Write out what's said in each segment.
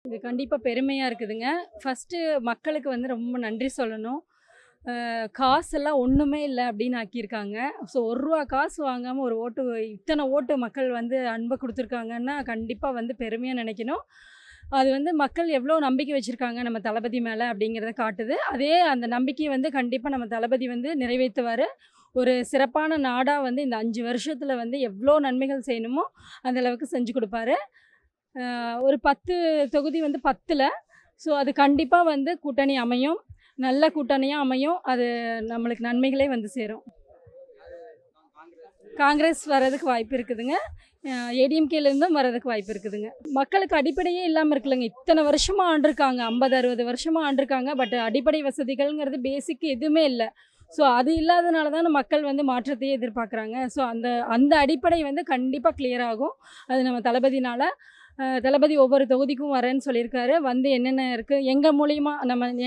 இது கண்டிப்பா பெருமையா இருக்குதுங்க. ஃபர்ஸ்ட்டு மக்களுக்கு வந்து ரொம்ப நன்றி சொல்லணும். காசெல்லாம் ஒண்ணுமே இல்ல அப்படின்னு ஆக்கியிருக்காங்க. ஸோ ரூ. 1 காசு வாங்காம ஒரு ஓட்டு இத்தன ஓட்டு மக்கள் வந்து அன்ப குடுத்துருக்காங்கன்னா, கண்டிப்பா வந்து பெருமையா நெனைக்கணும். அது வந்து மக்கள் எவ்வளோ நம்பிக்கை வச்சிருக்காங்க நம்ம தளபதி மேல அப்படிங்கிறத காட்டுது. அதே அந்த நம்பிக்கைய வந்து கண்டிப்பா நம்ம தளபதி வந்து நிறைவேத்துவாரு. ஒரு சிறப்பான நாடா வந்து இந்த 5 வருஷத்துல வந்து எவ்வளோ நன்மைகள் செய்யணுமோ, அந்த அளவுக்கு செஞ்சு குடுப்பாரு. ஒரு 10 தொகுதி வந்து பத்தல. ஸோ அது கண்டிப்பா வந்து கூட்டணி அமையும். நல்ல கூட்டணியா அமையும். அது நம்மளுக்கு நன்மைகளே வந்து சேரும். காங்கிரஸ் வரதுக்கு வாய்ப்பு இருக்குதுங்க. ஏடிஎம்கேலேருந்தும் வரதுக்கு வாய்ப்பு இருக்குதுங்க. மக்களுக்கு அடிப்படையே இல்லாம இருக்குல்லங்க. இத்தன வருஷமா ஆண்டுருக்காங்க. 50, 60 வருஷமா ஆண்டுருக்காங்க. பட் அடிப்படை வசதிகள்ங்கிறது பேசிக் எதுவுமே இல்ல. ஸோ அது இல்லாதனால தான மக்கள் வந்து மாற்றத்தையே எதிர்பார்க்குறாங்க. ஸோ அந்த அந்த அடிப்படை வந்து கண்டிப்பா கிளியர் ஆகும். அது நம்ம தளபதினால. தளபதி ஒவ்வொரு தொகுதிக்கும் வரேன்னு சொல்லியிருக்காரு. வந்து என்னென்ன இருக்கு, எங்க மூலியமா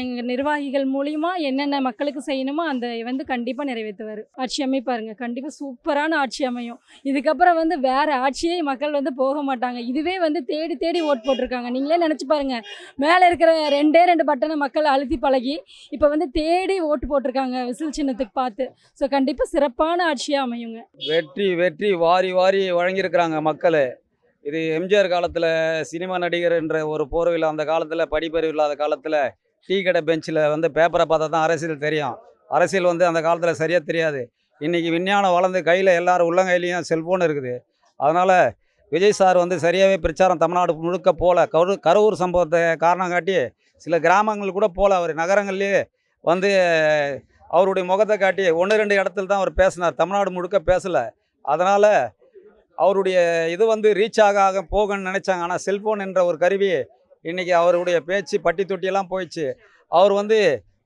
எங்க நிர்வாகிகள் மூலியமா என்னென்ன மக்களுக்கு செய்யணுமோ, அந்த வந்து கண்டிப்பா நிறைவேத்துவாரு. ஆட்சி அமைப்பாருங்க. கண்டிப்பா சூப்பரான ஆட்சி அமையும். இதுக்கப்புறம் வந்து வேற ஆட்சியே மக்கள் வந்து போக மாட்டாங்க. இதுவே வந்து தேடி தேடி ஓட் போட்டிருக்காங்க. நீங்களே நெனச்சு பாருங்க. மேல இருக்கிற 2 பட்டன மக்கள் அழுத்தி பழகி, இப்ப வந்து தேடி ஓட்டு போட்டிருக்காங்க விசில் சின்னத்துக்கு பார்த்து. ஸோ கண்டிப்பா சிறப்பான ஆட்சியா அமையுங்க. வெற்றி வெற்றி வாரி வாரி வழங்கியிருக்கிறாங்க மக்கள். இது எம்ஜிஆர் காலத்தில் சினிமா நடிகர் என்ற ஒரு போர்வையில் அந்த காலத்தில் படிப்பறிவு இல்லாத காலத்தில் டீ கடை பெஞ்சில் வந்து பேப்பரை பார்த்தா தான் அரசியல் தெரியும். அரசியல் வந்து அந்த காலத்தில் சரியாக தெரியாது. இன்றைக்கி விஞ்ஞானம் வளர்ந்து கையில் எல்லாரும் உள்ளங்கையிலையும் செல்ஃபோன் இருக்குது. அதனால் விஜய் சார் வந்து சரியாகவே பிரச்சாரம் தமிழ்நாடு முழுக்க போகல. கரூர் சம்பவத்தை காரணம் காட்டி சில கிராமங்கள் கூட போகல. அவர் நகரங்கள்லேயே வந்து அவருடைய முகத்தை காட்டி 1-2 இடத்துல தான் அவர் பேசினார். தமிழ்நாடு முழுக்க பேசலை. அதனால் அவருடைய இது வந்து ரீச் ஆக போகணும்னு நினச்சாங்க. ஆனால் செல்ஃபோன் என்ற ஒரு கருவி இன்றைக்கி அவருடைய பேச்சு பட்டி தொட்டியெல்லாம் போயிடுச்சு. அவர் வந்து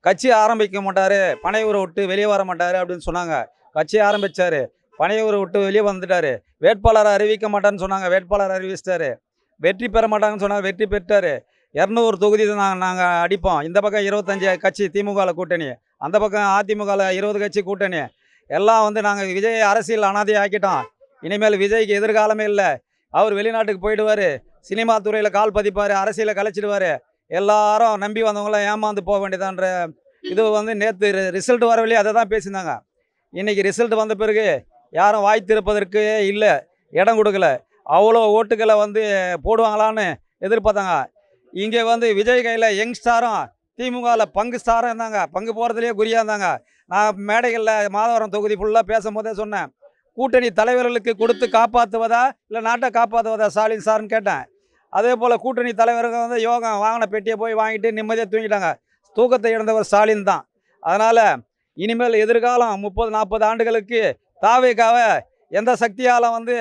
கட்சி ஆரம்பிக்க மாட்டார், பனையூரை விட்டு வெளியே வர மாட்டார் அப்படின்னு சொன்னாங்க. கட்சி ஆரம்பித்தார், பனையூரை விட்டு வெளியே வந்துட்டார். வேட்பாளரை அறிவிக்க மாட்டார்னு சொன்னாங்க, வேட்பாளர் அறிவிச்சிட்டாரு. வெற்றி பெற மாட்டாங்கன்னு சொன்னாங்க, வெற்றி பெற்றார். 200 தொகுதி தான் நாங்கள் அடிப்போம். இந்த பக்கம் 25 கட்சி திமுகவில் கூட்டணி, அந்த பக்கம் அதிமுகவில் 20 கட்சி கூட்டணி. எல்லாம் வந்து நாங்கள் விஜய் அரசியல் அனாதை ஆக்கிட்டோம். இனிமேல் விஜய்க்கு எதிர்காலமே இல்லை. அவர் வெளிநாட்டுக்கு போயிடுவார், சினிமா துறையில் கால் பதிப்பார், அரசியலை கலைச்சிடுவார். எல்லாரும் நம்பி வந்தவங்களாம் ஏமாந்து போக வேண்டியதான்ற இது வந்து நேற்று ரிசல்ட் வரவில்லையே அதை தான் பேசியிருந்தாங்க. இன்றைக்கி ரிசல்ட் வந்த பிறகு யாரும் வாய் திறப்பதற்கு இல்லை, இடம் கொடுக்கல. அவ்வளோ ஓட்டுக்களை வந்து போடுவாங்களான்னு எதிர்பார்த்தாங்க. இங்கே வந்து விஜய் கையில் யங்ஸ்டாரும் திமுகவில் பங்கு ஸ்டாரும் இருந்தாங்க. பங்கு போகிறதுலேயே குறியாக இருந்தாங்க. நான் மேடைகளில் மாதவரம் தொகுதி ஃபுல்லாக பேசும்போதே சொன்னேன், கூட்டணி தலைவர்களுக்கு கொடுத்து காப்பாற்றுவதா இல்லை நாட்டை காப்பாற்றுவதா ஸ்டாலின் சார்னு கேட்டேன். அதே போல் கூட்டணி தலைவர்கள் வந்து யோகம் வாங்கின பெட்டியை போய் வாங்கிட்டு நிம்மதியாக தூங்கிட்டாங்க. தூக்கத்தை இழந்தவர் ஸ்டாலின் தான். அதனால் இனிமேல் எதிர்காலம் 30-40 ஆண்டுகளுக்கு தாவேக்காவ எந்த சக்தியால் வந்து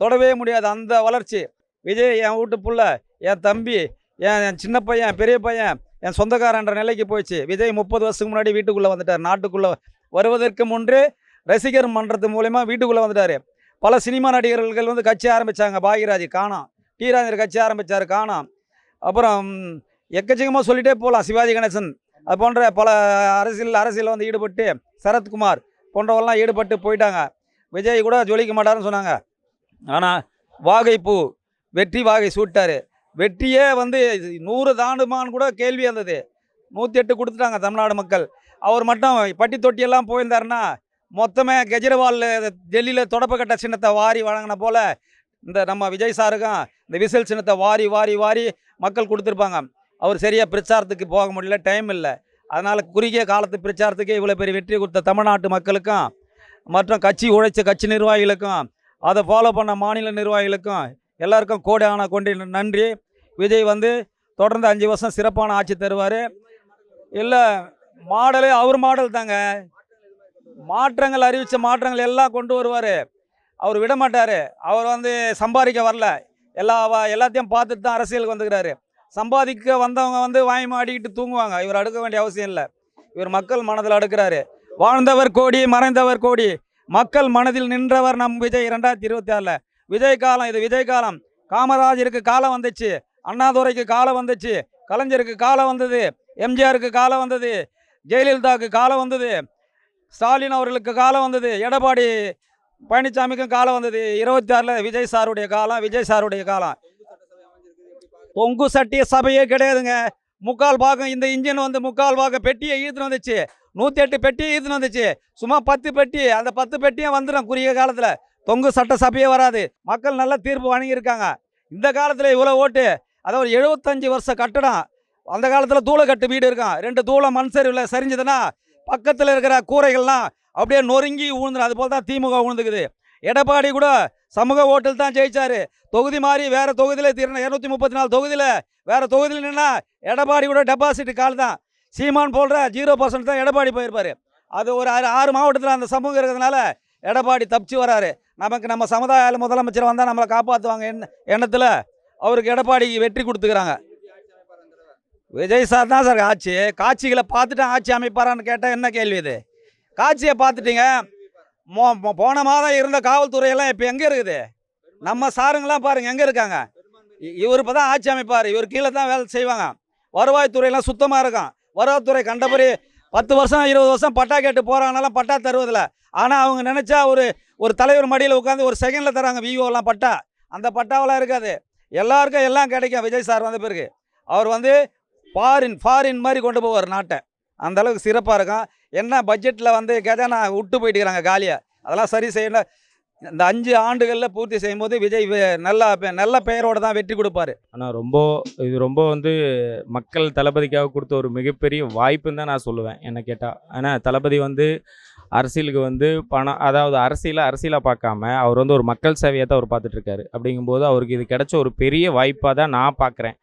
தொடவே முடியாது. அந்த வளர்ச்சி விஜய் என் வீட்டு புள்ள, என் தம்பி, என் சின்ன பையன், பெரிய பையன், என் சொந்தக்காரன்ற நிலைக்கு போயிடுச்சு. விஜய் 30 வருஷத்துக்கு முன்னாடி வீட்டுக்குள்ளே வந்துட்டார். நாட்டுக்குள்ளே வருவதற்கு முன்பு ரசிகர் மன்றத்து மூலமா வீட்டுக்குள்ளே வந்துட்டார். பல சினிமா நடிகர்கள் வந்து கட்சி ஆரம்பித்தாங்க. பாக்யராஜ் காணோம், டி ராஜேந்தர் கட்சி ஆரம்பித்தார் காணோம். அப்புறம் எக்கச்சக்கமாக சொல்லிகிட்டே போகலாம். சிவாஜி கணேசன் அது போன்ற பல அரசியல் வந்து ஈடுபட்டு, சரத்குமார் போன்றவெல்லாம் ஈடுபட்டு போயிட்டாங்க. விஜய் கூட ஜொலிக்க மாட்டாருன்னு சொன்னாங்க. ஆனால் வாகைப்பூ வெற்றி வாகை சூட்டார். வெற்றியே வந்து 100 தாண்டுமான்னு கூட கேள்வி இருந்தது. 108 கொடுத்துட்டாங்க தமிழ்நாடு மக்கள். அவர் மட்டும் பட்டி தொட்டியெல்லாம் போயிருந்தாருன்னா மொத்தமே கெஜ்ரிவால் டெல்லியில் தொடப்பக்கட்ட சின்னத்தை வாரி வழங்கின போல் இந்த நம்ம விஜய் சாருக்கும் இந்த விசில் சின்னத்தை வாரி வாரி வாரி மக்கள் கொடுத்துருப்பாங்க. அவர் சரியாக பிரச்சாரத்துக்கு போக முடியல, டைம் இல்லை. அதனால் குறுகிய காலத்து பிரச்சாரத்துக்கு இவ்வளோ பெரிய வெற்றி கொடுத்த தமிழ்நாட்டு மக்களுக்கும் மற்றும் கட்சி உழைச்ச கட்சி நிர்வாகிகளுக்கும் அதை ஃபாலோ பண்ண மாநில நிர்வாகிகளுக்கும் எல்லாருக்கும் கோடான கொண்டு நன்றி. விஜய் வந்து தொடர்ந்து 5 வருஷம் சிறப்பான ஆட்சி தருவார். இல்லை மாடலே அவர் மாடல் தாங்க. மாற்றங்கள் அறிவித்த மாற்றங்கள் எல்லாம் கொண்டு வருவார். அவர் விட மாட்டார். அவர் வந்து சம்பாதிக்க வரல, எல்லாத்தையும் பார்த்துட்டு தான் அரசியலுக்கு வந்துக்கிறாரு. சம்பாதிக்க வந்தவங்க வந்து வாங்கி மாடிக்கிட்டு தூங்குவாங்க. இவர் அடுக்க வேண்டிய அவசியம் இல்லை. இவர் மக்கள் மனதில் அடுக்கிறாரு. வாழ்ந்தவர் கோடி, மறைந்தவர் கோடி, மக்கள் மனதில் நின்றவர் நம் விஜய். 2026 விஜய் காலம் இது. விஜய் காலம். காமராஜருக்கு காலம் வந்துச்சு, அண்ணாதுரைக்கு காலம் வந்துச்சு, கலைஞருக்கு காலம் வந்தது, எம்ஜிஆருக்கு காலம் வந்தது, ஜெயலலிதாவுக்கு காலம் வந்தது, ஸ்டாலின் அவர்களுக்கு காலம் வந்தது, எடப்பாடி பழனிசாமிக்கும் காலம் வந்தது. 26 விஜய் சாருடைய காலம். விஜய் சாருடைய காலம். தொங்கு சட்டிய சபையே கிடையாதுங்க. முக்கால் பாகம் இந்த இன்ஜின் வந்து முக்கால் பாகம் பெட்டியை இழுத்துன்னு வந்துச்சு. 108 பெட்டியை இழுத்துன்னு வந்துச்சு. சும்மா 10 பெட்டி, அந்த 10 பெட்டியும் வந்துடும் குறுகிய காலத்தில். தொங்கு சட்ட சபையே வராது. மக்கள் நல்ல தீர்ப்பு வழங்கியிருக்காங்க. இந்த காலத்தில் இவ்வளோ ஓட்டு, அதாவது 75 வருஷ கட்டடம். அந்த காலத்தில் தூளக்கட்டு வீடு இருக்கும். 2 தூளம் மண் சரிவில் சரிஞ்சதுன்னா பக்கத்தில் இருக்கிற கூரைகள்லாம் அப்படியே நொறுங்கி விழுந்துடும். அது போல் தான் திமுக விழுந்துக்குது. எடப்பாடி கூட சமூக ஓட்டில் தான் ஜெயிச்சார். தொகுதி மாறி வேறு தொகுதியில் 234 தொகுதியில் வேறு தொகுதியில் நின்னா எடப்பாடி கூட டெபாசிட் கால் தான். சீமான் போன்ற 0% தான் எடப்பாடி போயிருப்பார். அது ஒரு 6 மாவட்டத்தில் அந்த சமூகம் இருக்கிறதுனால எடப்பாடி தப்பிச்சு வராரு. நமக்கு நம்ம சமுதாய முதலமைச்சர் வந்தால் நம்மளை காப்பாற்றுவாங்க எண்ணத்தில் அவருக்கு எடப்பாடிக்கு வெற்றி கொடுத்துக்கிறாங்க. விஜய் சார் தான் சார் காட்சிகளை பார்த்துட்டு ஆட்சி அமைப்பாரான்னு கேட்டால் என்ன கேள்வி இது? காட்சியை பார்த்துட்டீங்க. போன மாதம் இருந்த காவல்துறையெல்லாம் இப்போ எங்கே இருக்குது? நம்ம சாருங்களாம் பாருங்கள் எங்கே இருக்காங்க? இவர் இப்போ தான் ஆட்சி அமைப்பார். இவர் கீழே தான் வேலை செய்வாங்க. வருவாய்த்துறையெல்லாம் சுத்தமாக இருக்கும். வருவாய்த்துறை கண்டபடி 10 வருஷம் 20 வருஷம் பட்டா கேட்டு போகிறாங்கனாலும் பட்டா தருவதில்ல. ஆனால் அவங்க நினச்சா ஒரு தலைவர் மடியில் உட்காந்து ஒரு செகண்டில் தராங்க விஓலாம் பட்டா. அந்த பட்டாவெல்லாம் இருக்காது. எல்லாருக்கும் எல்லாம் கிடைக்கும். விஜய் சார் வந்த பிறகு அவர் வந்து ஃபாரின் மாதிரி கொண்டு போவார் நாட்டை. அந்த அளவுக்கு சிறப்பாக இருக்கும். என்ன பட்ஜெட்டில் வந்து கஜானா விட்டு போயிட்டுக்கிறாங்க காலியாக. அதெல்லாம் சரி செய்யணும். இந்த 5 ஆண்டுகளில் பூர்த்தி செய்யும்போது விஜய் நல்ல பெயரோடு தான் வெற்றி கொடுப்பார். ஆனால் இது ரொம்ப வந்து மக்கள் தளபதிக்காக கொடுத்த ஒரு மிகப்பெரிய வாய்ப்புன்னு தான் நான் சொல்லுவேன் என்ன கேட்டால். ஆனால் தளபதி வந்து அரசியலுக்கு வந்து பணம், அதாவது அரசியலாக பார்க்காம அவர் வந்து ஒரு மக்கள் சேவையை தான் அவர் பார்த்துட்ருக்காரு. அப்படிங்கும்போது அவருக்கு இது கிடைச்ச ஒரு பெரிய வாய்ப்பாக தான் நான் பார்க்குறேன்.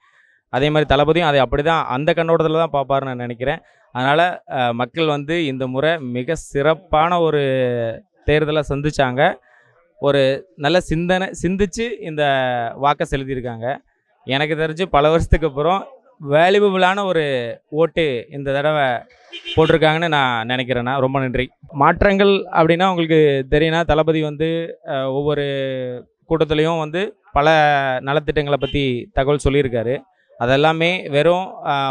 அதே மாதிரி தளபதியும் அதை அப்படி தான் அந்த கண்ணோட்டத்தில் தான் பார்ப்பாருன்னு நான் நினைக்கிறேன். அதனால் மக்கள் வந்து இந்த முறை மிக சிறப்பான ஒரு தேர்தலை சந்திச்சாங்க. ஒரு நல்ல சிந்திச்சு இந்த வாக்கை செலுத்தியிருக்காங்க. எனக்கு தெரிஞ்சு பல வருஷத்துக்கு அப்புறம் வேல்யூபிளான ஒரு ஓட்டு இந்த தடவை போட்டிருக்காங்கன்னு நான் நினைக்கிறேன்னா. ரொம்ப நன்றி. மாற்றங்கள் அப்படின்னா உங்களுக்கு தெரியும்னா தளபதி வந்து ஒவ்வொரு கூட்டத்துலேயும் வந்து பல நலத்திட்டங்களை பற்றி தகவல் சொல்லியிருக்காரு. அதெல்லாமே வெறும்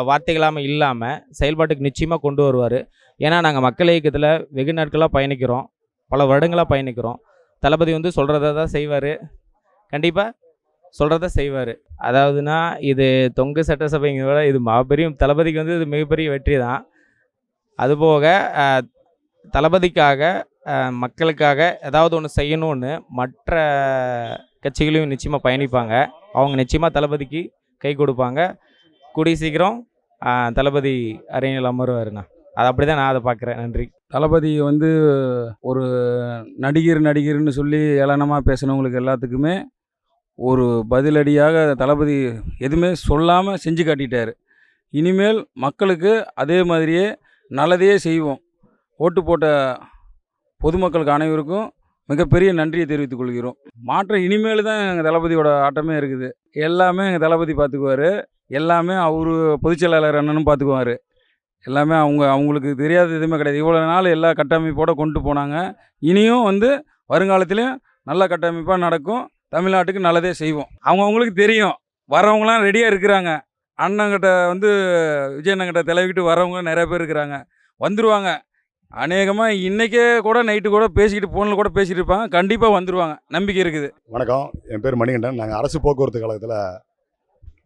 வார்த்தைகளாமல் இல்லாமல் செயல்பாட்டுக்கு நிச்சயமாக கொண்டு வருவார். ஏன்னா நாங்கள் மக்கள் இயக்கத்தில் வெகு நாட்களாக பயணிக்கிறோம், பல வருடங்களாக பயணிக்கிறோம். தளபதி வந்து சொல்கிறத தான் செய்வார். கண்டிப்பாக சொல்கிறத செய்வார். அதாவதுனா இது தொங்கு சட்டசபைங்க விட இது மாபெரும் தளபதிக்கு வந்து இது மிகப்பெரிய வெற்றி தான். அதுபோக தளபதிக்காக மக்களுக்காக ஏதாவது ஒன்று செய்யணும்னு மற்ற கட்சிகளையும் நிச்சயமாக பயணிப்பாங்க. அவங்க நிச்சயமாக தளபதிக்கு கை கொடுப்பாங்க. கூடிய சீக்கிரம் தளபதி அரியணையில் அமருவாருண்ணா. அது அப்படி தான் நான் அதை பார்க்குறேன். நன்றி. தளபதி வந்து ஒரு நடிகர்னு சொல்லி ஏளனமாக பேசினவங்களுக்கு எல்லாத்துக்குமே ஒரு பதிலடியாக தளபதி எதுவுமே சொல்லாமல் செஞ்சு காட்டிட்டார். இனிமேல் மக்களுக்கு அதே மாதிரியே நல்லதையே செய்வோம். ஓட்டு போட்ட பொதுமக்களுக்கு அனைவருக்கும் மிகப்பெரிய நன்றியை தெரிவித்துக் கொள்கிறோம். மாற்றம் இனிமேல் தான் எங்கள் தளபதியோட ஆட்டமே இருக்குது. எல்லாமே எங்கள் தளபதி பார்த்துக்குவார். எல்லாமே அவர் பொதுச்செயலாளர் அண்ணனும் பார்த்துக்குவார். எல்லாமே அவங்களுக்கு தெரியாத எதுவுமே கிடையாது. இவ்வளோ நாள் எல்லா கட்டமைப்போடு கொண்டு போனாங்க. இனியும் வந்து வருங்காலத்திலையும் நல்ல கட்டமைப்பாக நடக்கும். தமிழ்நாட்டுக்கு நல்லதே செய்வோம். அவங்களுக்கு தெரியும். வரவங்களாம் ரெடியாக இருக்கிறாங்க. அண்ணங்கிட்ட வந்து விஜய் அண்ணங்கிட்ட தலைவிக்கிட்டு வரவங்க நிறைய பேர் இருக்கிறாங்க. வந்துடுவாங்க. அநேகமாக இன்றைக்கே கூட நைட்டு கூட பேசிக்கிட்டு ஃபோனில் கூட பேசிகிட்டு இருப்பாங்க. கண்டிப்பாக வந்துடுவாங்க. நம்பிக்கை இருக்குது. வணக்கம். என் பேர் மணிகண்டன். நாங்கள் அரசு போக்குவரத்து கழகத்தில்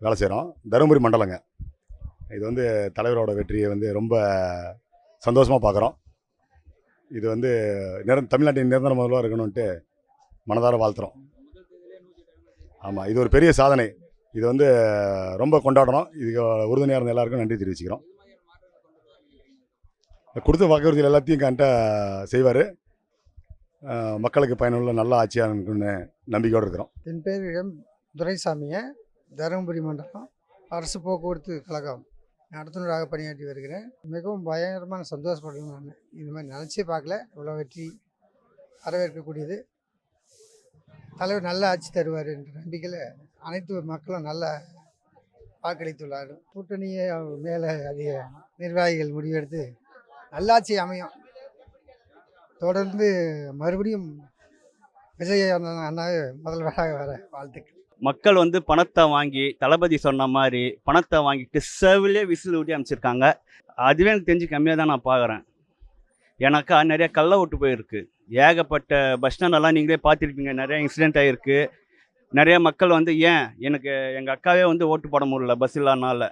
வேலை செய்கிறோம். தருமபுரி மண்டலங்க. இது வந்து தலைவரோட வெற்றியை வந்து ரொம்ப சந்தோஷமாக பார்க்குறோம். இது வந்து தமிழ்நாட்டின் நிரந்தர முதல்வராக இருக்கணும்ன்ட்டு மனதார வாழ்த்துறோம். ஆமாம், இது ஒரு பெரிய சாதனை. இது வந்து ரொம்ப கொண்டாடுறோம். இதுக்கு உறுதுணையாக இருந்த எல்லாருக்கும் நன்றி தெரிவிச்சுக்கிறோம். கொடுத்த வாக்குறுதிகள் எல்லாத்தையும் கரெக்டா செய்வார். மக்களுக்கு பயனுள்ள நல்ல ஆட்சியாக இருக்குன்னு நம்பிக்கையோடு இருக்கிறோம். என் பேர் எம் துரைசாமிங்க. தருமபுரி மண்டலம் அரசு போக்குவரத்து கழகம் நடத்துனராக பணியாற்றி வருகிறேன். மிகவும் பயங்கரமான சந்தோஷப்படுறேன். நான் இது மாதிரி நினச்சே பார்க்கல. இவ்வளோ வெற்றி வரவேற்கக்கூடியது. தலைவர் நல்ல ஆட்சி தருவார் என்ற நம்பிக்கையில் அனைத்து மக்களும் நல்ல வாக்களித்துள்ளார். கூட்டணியை மேலே அதிக நிர்வாகிகள் முடிவெடுத்து நல்லாட்சி அமையும். தொடர்ந்து மறுபடியும் விஜய் அண்ணாவே முதல்வராக வர வாழ்த்துக்கள். மக்கள் வந்து பணத்தை வாங்கி தளபதி சொன்ன மாதிரி பணத்தை வாங்கிட்டு செவிலே விசில் ஊட்டி அமைச்சிருக்காங்க. அதுவே எனக்கு தெரிஞ்சு கம்மியாக தான் நான் பார்க்குறேன். எனக்கா நிறைய கள்ள ஓட்டு போயிருக்கு. ஏகப்பட்ட பஸ் ஸ்டாண்டெல்லாம் நீங்களே பார்த்துருப்பீங்க. நிறைய இன்சிடெண்ட் ஆகிருக்கு. நிறைய மக்கள் வந்து ஏன் எனக்கு எங்கள் அக்காவே வந்து ஓட்டு போட முடியல பஸ் இல்லாதனால.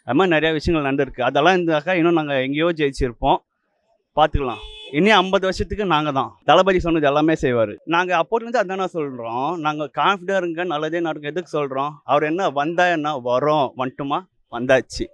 அது மாதிரி நிறையா விஷயங்கள் நடந்திருக்கு. அதெல்லாம் இருந்தாக்கா இன்னும் நாங்கள் எங்கேயோ ஜெயிச்சிருப்போம். பார்த்துக்கலாம். இனி 50 வருஷத்துக்கு நாங்கள் தான். தளபதி சொன்னது எல்லாமே செய்வார். நாங்கள் அப்போதுலேருந்து அதானே சொல்கிறோம். நாங்கள் கான்ஃபிடென்ட் இருங்க, நல்லதே நடக்கும். எதுக்கு சொல்கிறோம்? அவர் என்ன வந்தால் என்ன வரோம், வந்துட்டுமா வந்தாச்சு.